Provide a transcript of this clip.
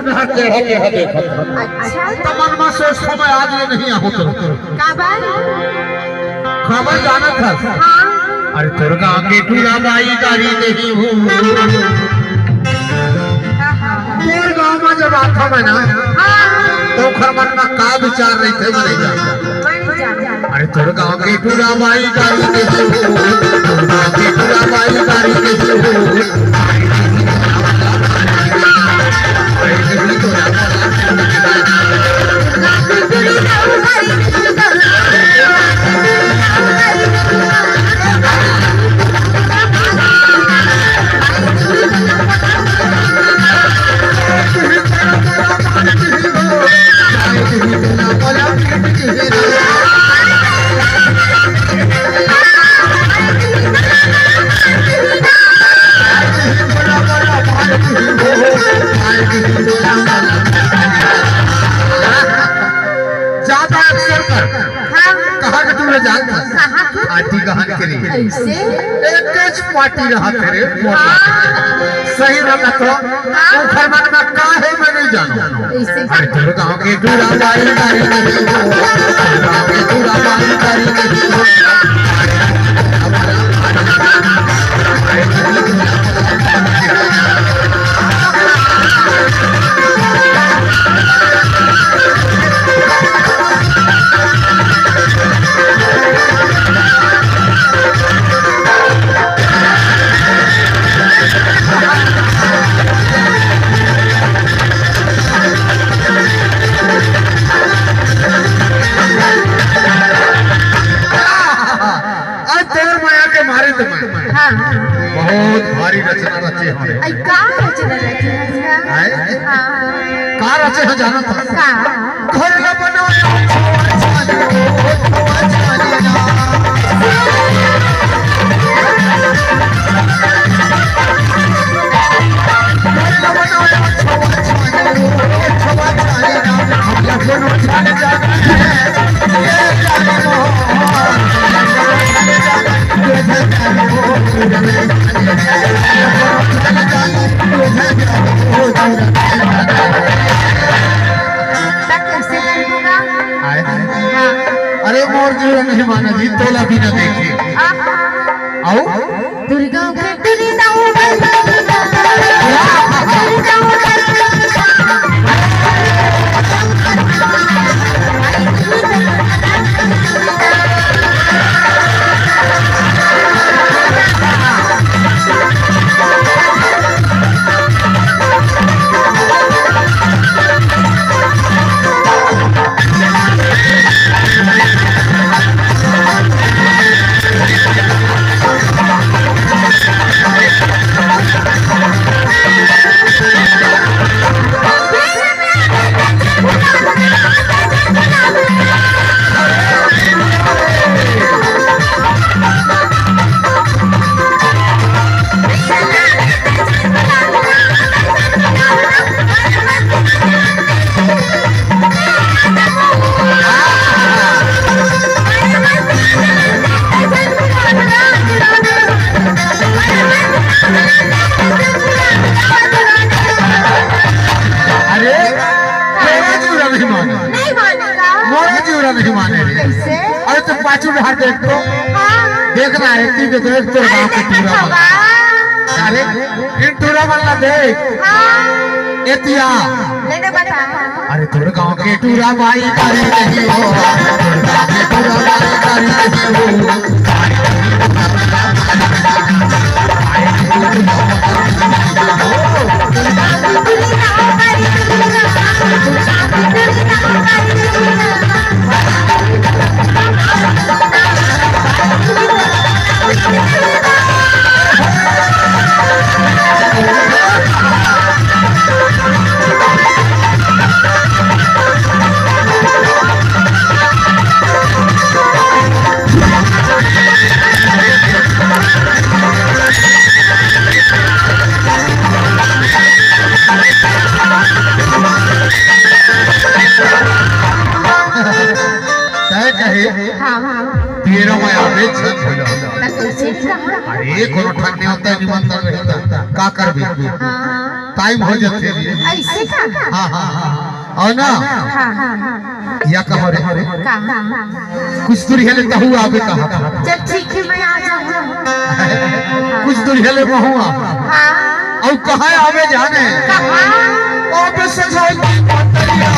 नहर टेढ़ा टेढ़ा देखा अच्छा तो मन में सोच समय आज ले नहीं आहो तो काबर खबर जाना था हाँ अरे तोर गांव के टूरा बाई गाड़ी नहीं हूँ तोर गांव में जब आता मैं ना तो खर मन में का विचार रही थे मरे जा अरे तोर गांव के टूरा बाई गाड़ी नहीं हूँ तोर गांव के टूरा बाई गाड़ी नहीं हूँ पार्टी कहाँ करी एक पार्टी रहा तेरे सही रहा तो घर मन में काहे में नहीं जानो अरे तोर गांव के दूरा बाई गाड़ी नहीं हो गांव के दूरा बाई गाड़ी नहीं हो बहुत भारी रचना रचे हमारे का रचना रची का रचे हो जाना था घर न बनो अरे मोर जीवन नहीं माना जी तोला भी न देखे आओ दुर्गा नहीं माने अरे तो पांचों बाहर देख तो देखना है कि देख तो गांव के टूरा अरे इन टूरा वाला देख एतिया अरे तोर गांव के टूरा बाई कारी नहीं हो तोर गांव के टूरा बाई कारी नहीं हो तेरा मैं आवे छत हो अरे कोनो ठंडे होता है निमंत्रण रहता का करबे टाइम हो जाते ऐसे का हां हां हां और ना या कहो रे कुछ दूर हेले तो हुआ आवे कहा चल ठीक है मैं आ जाऊंगा कुछ दूर हेले बहुआ हां और कहां आवे जाने कहां ओ पे सजाई पतरिया